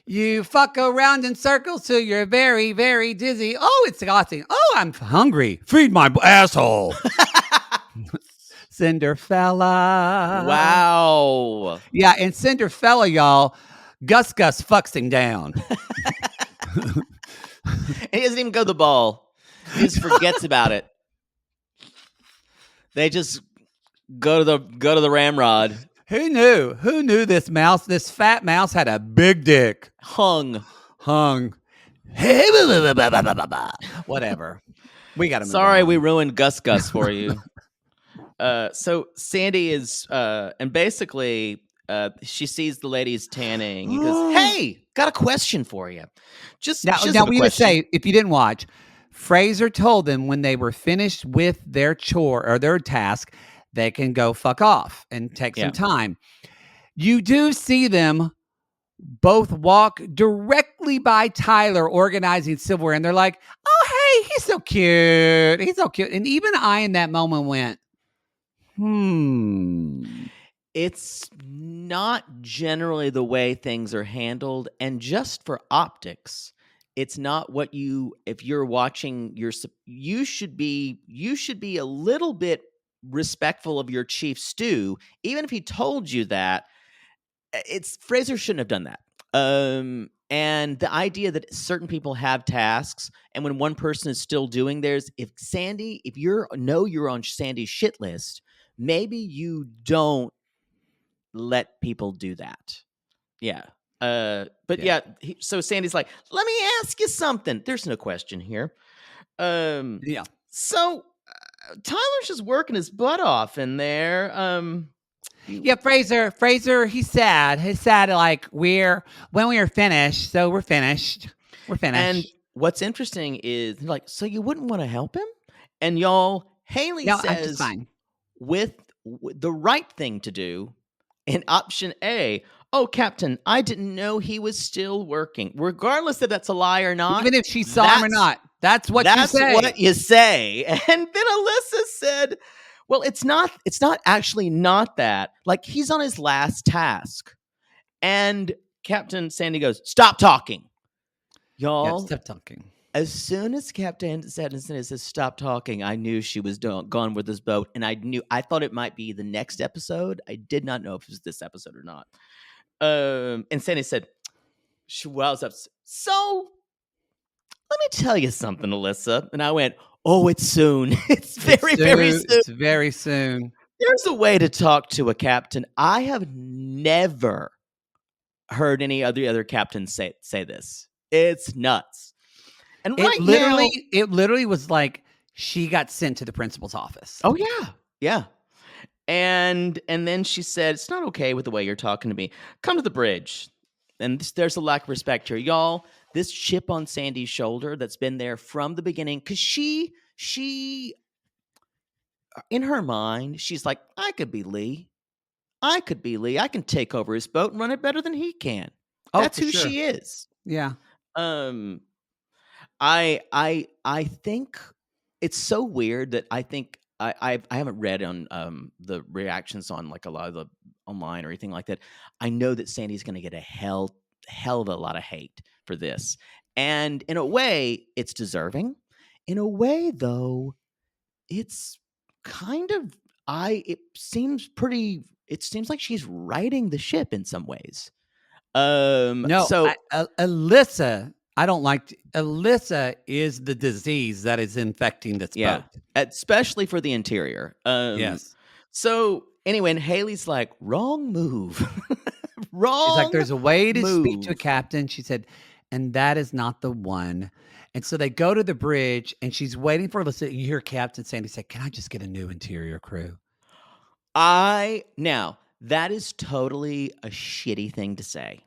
S1: You fuck around in circles till you're very, very dizzy. Oh, it's exhausting. Oh, I'm hungry. Feed my asshole. Cinderfella.
S2: Wow.
S1: Yeah, and Cinderfella, y'all, Gus fucks him down.
S2: And he doesn't even go to the ball. He just forgets about it. They just go to the ramrod.
S1: Who knew? Who knew this fat mouse had a big dick?
S2: Hung.
S1: Whatever. We got to move
S2: Sorry,
S1: on.
S2: we ruined Gus for you. So Sandy is, and basically, she sees the ladies tanning. He goes, "Hey, got a question for you."
S1: Now we would say, if you didn't watch, Fraser told them when they were finished with their chore or their task, they can go fuck off and take some time. You do see them both walk directly by Tyler organizing silverware, and they're like, "Oh, hey, he's so cute. He's so cute." And even I, in that moment, went,
S2: It's not generally the way things are handled, and just for optics, it's not what if you're watching you should be a little bit respectful of your chief stew, even if he told you that. Fraser shouldn't have done that. And the idea that certain people have tasks, and when one person is still doing theirs, if you're on Sandy's shit list, maybe you don't let people do that. Yeah. So Sandy's like, "Let me ask you something." There's no question here. So Tyler's just working his butt off in there.
S1: Fraser, he's sad. He's sad like when we are finished, so we're finished.
S2: And what's interesting is like, so you wouldn't want to help him? And y'all, Haley says with the right thing to do in option A, "Oh, Captain, I didn't know he was still working." Regardless if that's a lie or not.
S1: Even if she saw him or not. That's what you say.
S2: That's what you say. And then Alissa said, "Well, it's not actually not that. Like, he's on his last task." And Captain Sandy goes, "Stop talking." Y'all,
S1: stop talking.
S2: As soon as Captain Sandy says, "Stop talking," I knew she was gone with this boat. And I thought it might be the next episode. I did not know if it was this episode or not. And Sandy said, she wows up, "So, let me tell you something, Alissa." And I went, "Oh, it's soon. It's very soon.
S1: It's very soon.
S2: There's a way to talk to a captain." I have never heard any other captain say this. It's nuts. And it
S1: literally was like she got sent to the principal's office.
S2: Oh yeah. And then she said, "It's not okay with the way you're talking to me. Come to the bridge." And there's a lack of respect here, y'all. This chip on Sandy's shoulder that's been there from the beginning, because she in her mind, she's like, I could be Lee. I can take over his boat and run it better than he can. That's who she is.
S1: Yeah.
S2: I think it's so weird that I think I haven't read on the reactions on like a lot of the online or anything like that. I know that Sandy's going to get a hell of a lot of hate for this, and in a way, it's deserving. In a way, though, it's kind of it seems like she's riding the ship in some ways.
S1: Alissa, I don't like Alissa is the disease that is infecting this boat.
S2: Especially for the interior.
S1: Yes.
S2: So anyway, and Haley's like, "Wrong move." Wrong.
S1: She's like, "There's a way to speak to a captain." She said, "And that is not the one." And so they go to the bridge, and she's waiting for Alissa. You hear Captain Sandy say, "Can I just get a new interior crew?"
S2: Now, that is totally a shitty thing to say.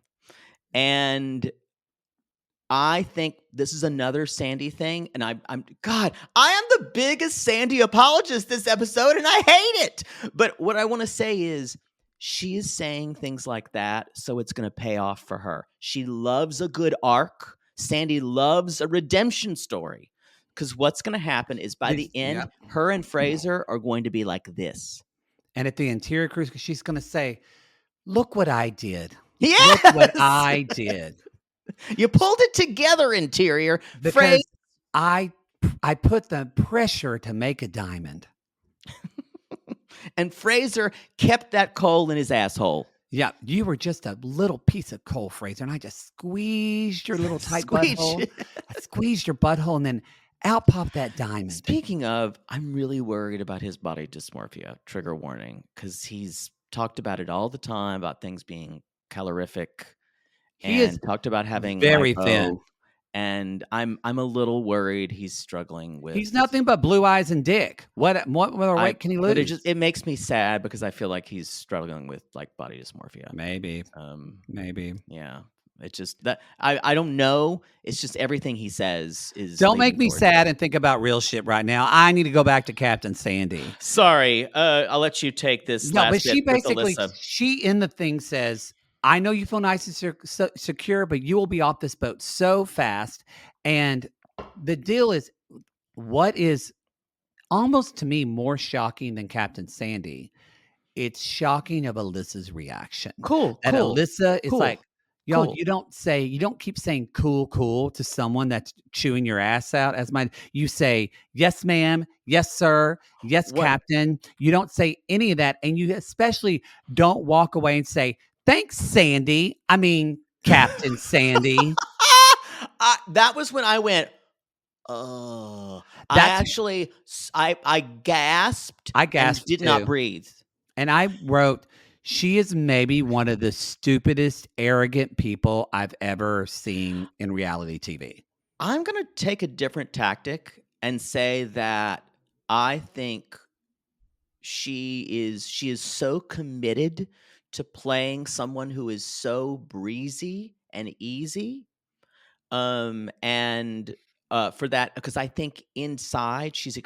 S2: And I think this is another Sandy thing. And I am the biggest Sandy apologist this episode, and I hate it. But what I want to say is she is saying things like that, so it's going to pay off for her. She loves a good arc. Sandy loves a redemption story. Because what's going to happen is by the end, her and Fraser are going to be like this.
S1: And at the interior crew, she's going to say, "Look what I did.
S2: Yes!
S1: Look what I did.
S2: You pulled it together, interior."
S1: Because I put the pressure to make a diamond."
S2: And Fraser kept that coal in his asshole.
S1: Yeah, you were just a little piece of coal, Fraser, and I just squeezed your little tight butthole. I squeezed your butthole, and then out popped that diamond.
S2: Speaking of, I'm really worried about his body dysmorphia. Trigger warning, because he's talked about it all the time, about things being calorific.
S1: He is
S2: talked about having
S1: very
S2: lipo,
S1: thin.
S2: and I'm a little worried he's struggling with.
S1: He's nothing but blue eyes and dick. What more weight can he lose?
S2: But it makes me sad because I feel like he's struggling with like body dysmorphia.
S1: Maybe.
S2: Yeah. It's just that I don't know. It's just everything he says is.
S1: Don't make me sad and think about real shit right now. I need to go back to Captain Sandy.
S2: Sorry, I'll let you take this.
S1: No,
S2: last
S1: but
S2: bit
S1: she basically,
S2: with Alissa.
S1: she in the thing says, I know you feel nice and secure, but you will be off this boat so fast. And the deal is, what is almost to me more shocking than Captain Sandy, it's shocking of Alyssa's reaction.
S2: Cool.
S1: Alissa is like, y'all, you don't keep saying cool to someone that's chewing your ass out. You say, yes, ma'am, yes, sir, yes, captain. You don't say any of that. And you especially don't walk away and say, thanks, Sandy. I mean, Captain Sandy.
S2: That was when I went, oh. I gasped.
S1: I gasped
S2: and did not breathe.
S1: And I wrote, she is maybe one of the stupidest, arrogant people I've ever seen in reality TV.
S2: I'm going to take a different tactic and say that I think she is so committed to playing someone who is so breezy and easy. For that, because I think inside she's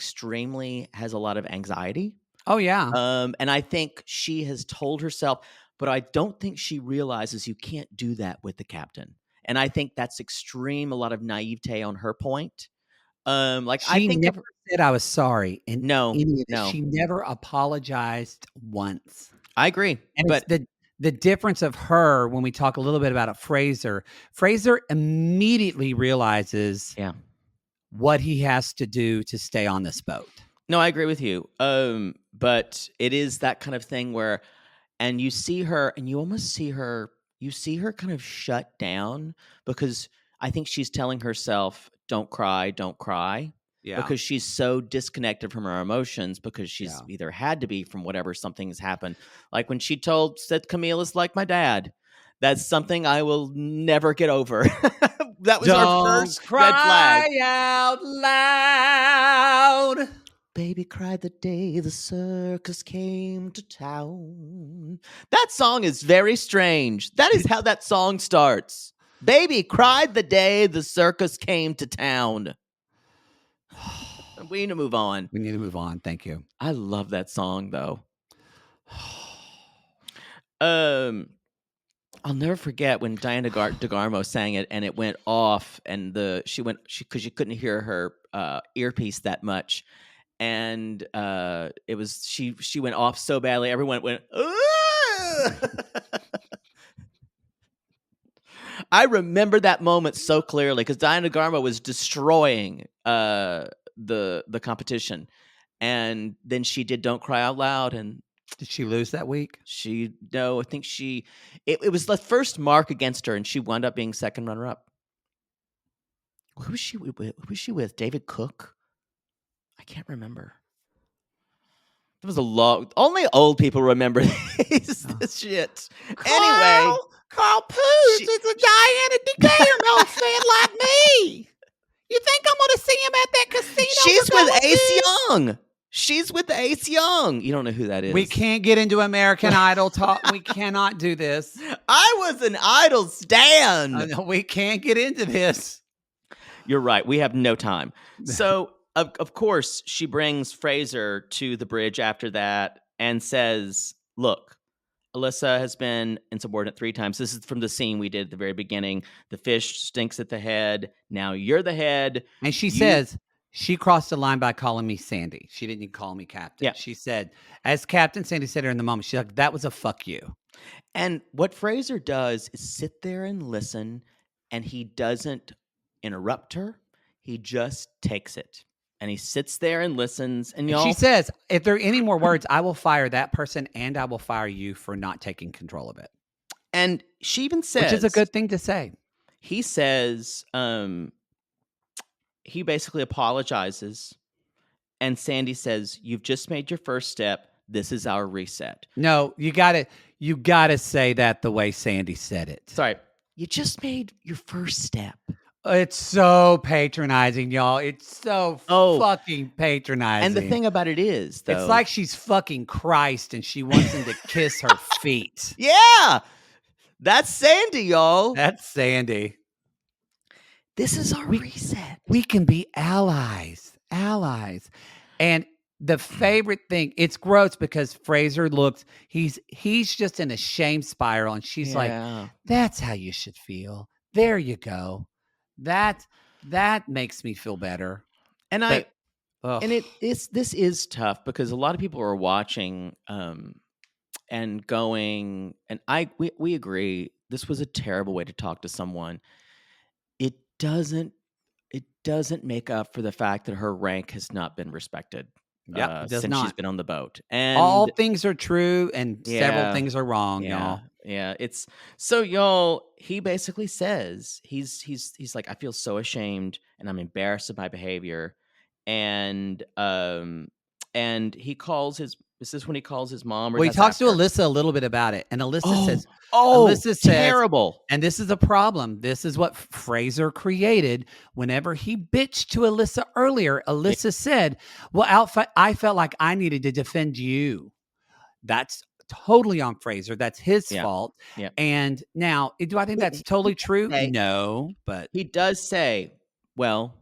S2: has a lot of anxiety.
S1: Oh, yeah.
S2: And I think she has told herself, but I don't think she realizes you can't do that with the captain. And I think that's a lot of naivete on her point.
S1: She never said I was sorry. And
S2: no.
S1: She never apologized once.
S2: I agree.
S1: And
S2: but
S1: it's the difference of her when we talk a little bit about it, Fraser immediately realizes what he has to do to stay on this boat.
S2: No, I agree with you. But it is that kind of thing where, and you see her, and you almost see her kind of shut down, because I think she's telling herself, don't cry. Yeah. Because she's so disconnected from her emotions, because she's either had to be from whatever something's happened. Like when she said Camille is like my dad. That's something I will never get over. That was our first red flag.
S1: Cry out loud.
S2: Baby cried the day the circus came to town. That song is very strange. That is how that song starts. Baby cried the day the circus came to town. We need to move on.
S1: Thank you.
S2: I love that song, though. I'll never forget when Diana DeGarmo sang it, and it went off, and because she couldn't hear her earpiece that much, and it was she went off so badly, everyone went. I remember that moment so clearly, because Diana DeGarmo was destroying the competition, and then she did "Don't Cry Out Loud." And
S1: did she lose that week?
S2: I think it was the first mark against her, and she wound up being second runner-up. Who was she with? David Cook? I can't remember. It was only old people remember this shit. Anyway,
S1: Carl Poos is a Diana DeGarmo fan like me. You think I'm going to see him at that casino?
S2: She's with Ace Young. You don't know who that is.
S1: We can't get into American Idol talk. We cannot do this.
S2: I was an Idol stan.
S1: We can't get into this.
S2: You're right. We have no time. So, of course, she brings Fraser to the bridge after that and says, look, Alissa has been insubordinate 3 times. This is from the scene we did at the very beginning. The fish stinks at the head. Now you're the head.
S1: And she says, she crossed the line by calling me Sandy. She didn't even call me Captain.
S2: Yeah.
S1: She said, as Captain Sandy said her in the moment, she's like, that was a fuck you.
S2: And what Fraser does is sit there and listen, and he doesn't interrupt her. He just takes it. And he sits there and listens. And
S1: she says, if there are any more words, I will fire that person, and I will fire you for not taking control of it.
S2: And she even says,
S1: which is a good thing to say.
S2: He says, he basically apologizes, and Sandy says, "You've just made your first step. This is our reset."
S1: No, you gotta say that the way Sandy said it.
S2: Sorry, you just made your first step.
S1: It's so patronizing, y'all. It's so fucking patronizing.
S2: And the thing about it is, though,
S1: it's like she's fucking Christ and she wants him to kiss her feet.
S2: Yeah, that's Sandy, y'all.
S1: That's Sandy.
S2: This is our reset.
S1: We can be allies. And the favorite thing, it's gross because Fraser looks, he's just in a shame spiral, and she's like, that's how you should feel. There you go. That makes me feel better.
S2: And this is tough because a lot of people are watching and going, and we agree this was a terrible way to talk to someone. It doesn't make up for the fact that her rank has not been respected. Since she's been on the boat. And
S1: all things are true and several things are wrong, y'all.
S2: Yeah, it's so, y'all, he basically says he's like, I feel so ashamed and I'm embarrassed of my behavior. And he calls his, is this when he calls his mom? Or
S1: he talks to Alissa a little bit about it, and Alissa says,
S2: terrible.
S1: And this is a problem. This is what Fraser created. Whenever he bitched to Alissa earlier, Alissa said, well, I felt like I needed to defend you. That's totally on Fraser. That's his fault. Yeah. And now, do I think that's totally true? No, but
S2: he does say, well,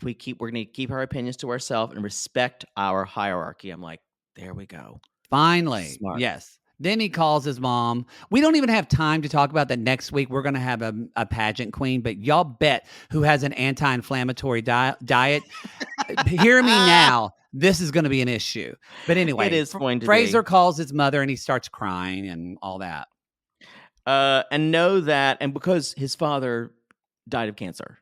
S2: we're going to keep our opinions to ourselves and respect our hierarchy. I'm like, there we go.
S1: Finally.
S2: Smart.
S1: Yes. Then he calls his mom. We don't even have time to talk about that next week. We're going to have a pageant queen, but y'all bet who has an anti-inflammatory diet. Hear me now. This is going to be an issue. But anyway,
S2: it is going to
S1: Fraser calls his mother and he starts crying and all that.
S2: And know that, and because his father died of cancer,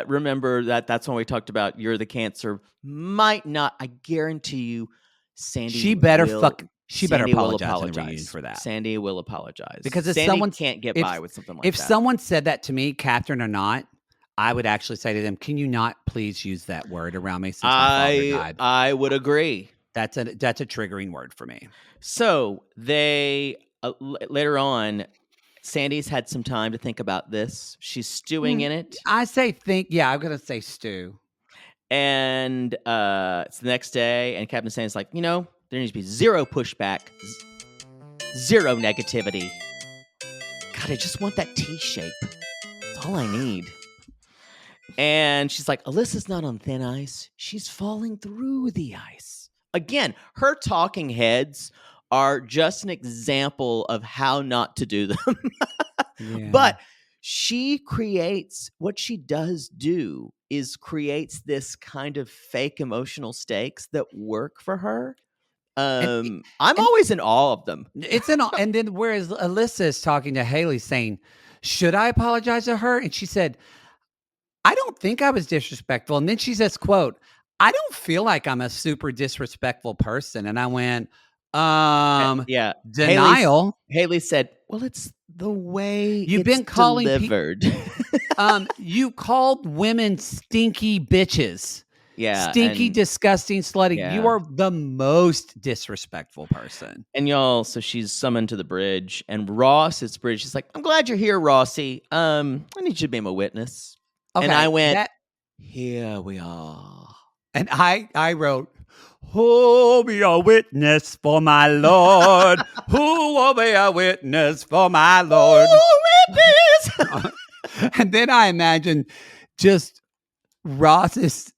S2: remember that's when we talked about you're the cancer might not. I guarantee you, Sandy. She better apologize in a reunion for that. Sandy will apologize
S1: because if
S2: Sandy can't get by with something like that.
S1: If someone said that to me, Catherine or not, I would actually say to them, "Can you not please use that word around me since my father died?"
S2: I would agree.
S1: That's a triggering word for me.
S2: So they later on. Sandy's had some time to think about this. She's stewing in it.
S1: I say think. Yeah, I'm going to say stew.
S2: And it's the next day, and Captain Sandy's like, there needs to be zero pushback, zero negativity. God, I just want that T shape. That's all I need. And she's like, Alyssa's not on thin ice. She's falling through the ice. Again, her talking heads are just an example of how not to do them. But she creates, what she does do is creates this kind of fake emotional stakes that work for her. I'm always in awe of them.
S1: It's in awe. And then whereas Alissa is talking to Haley saying, should I apologize to her? And she said, I don't think I was disrespectful. And then she says, quote, I don't feel like I'm a super disrespectful person. And I went, denial.
S2: Haley said, well, it's the way
S1: you've been calling
S2: delivered.
S1: You called women stinky bitches.
S2: Yeah.
S1: Stinky, disgusting, slutty. Yeah. You are the most disrespectful person.
S2: And y'all, so she's summoned to the bridge, and Ross is bridge. She's like, I'm glad you're here, Rossi. I need you to be my witness. Okay, and I went, here we are.
S1: And I wrote, who will be a witness for my Lord? Who will be a witness for my Lord?
S2: Witness.
S1: And then I imagine just Ross's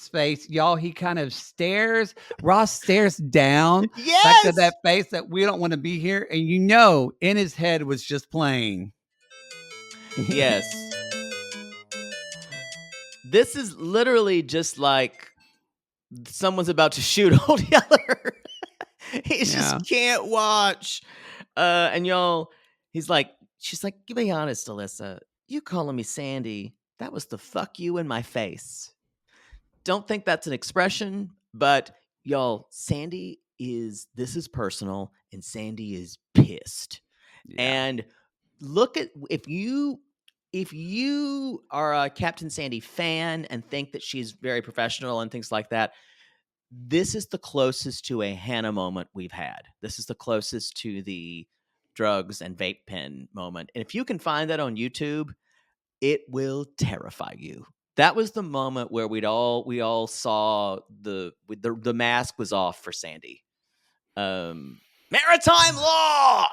S1: face, y'all. He kind of stares. Ross stares down, back to that face that we don't want to be here, and in his head was just playing.
S2: Yes, this is literally just like someone's about to shoot Old Yeller. He just can't watch. And y'all, she's like, give me honest, Alissa. You calling me Sandy, that was the fuck you in my face. Don't think that's an expression, but y'all, this is personal, and Sandy is pissed. Yeah. And look at if you are a Captain Sandy fan and think that she's very professional and things like that, this is the closest to a Hannah moment we've had. This is the closest to the drugs and vape pen moment. And if you can find that on YouTube, it will terrify you. That was the moment where we all saw the mask was off for Sandy. Maritime law.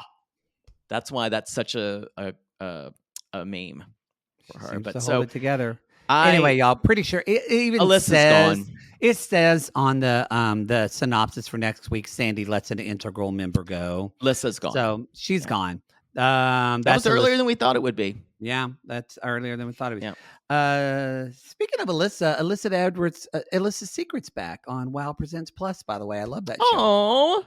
S2: That's why that's such a meme for her.
S1: But so hold it together. Anyway, y'all, pretty sure it even
S2: Alissa's
S1: says
S2: gone.
S1: It says on the synopsis for next week, Sandy lets an integral member go.
S2: Alissa's gone.
S1: So she's gone.
S2: That was earlier than we thought it would be.
S1: Yeah, that's earlier than we thought it would be.
S2: Yeah.
S1: Speaking of Alissa Edwards, Alyssa's Secret's back on Wow Presents Plus, by the way. I love that show.
S2: Oh.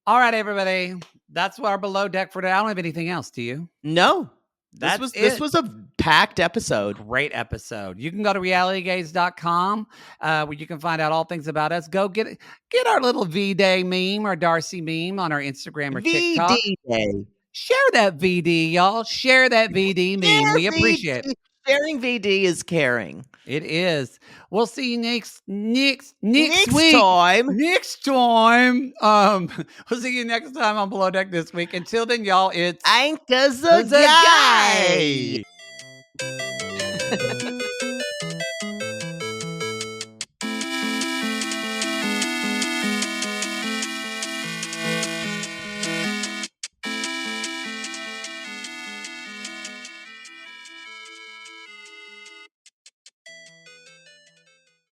S1: All right, everybody. That's our Below Deck for today. I don't have anything else. Do you?
S2: No. This was a packed episode.
S1: Great episode. You can go to realitygaze.com where you can find out all things about us. Go get our little V-Day meme or Darcy meme on our Instagram or TikTok.
S2: VD.
S1: Share that VD, y'all. Share that VD meme. We appreciate it.
S2: Sharing VD is caring.
S1: It is. We'll see you next week.
S2: Time.
S1: Next time. We'll see you next time on Below Deck this week. Until then, y'all, it's
S2: Anchor's a guy.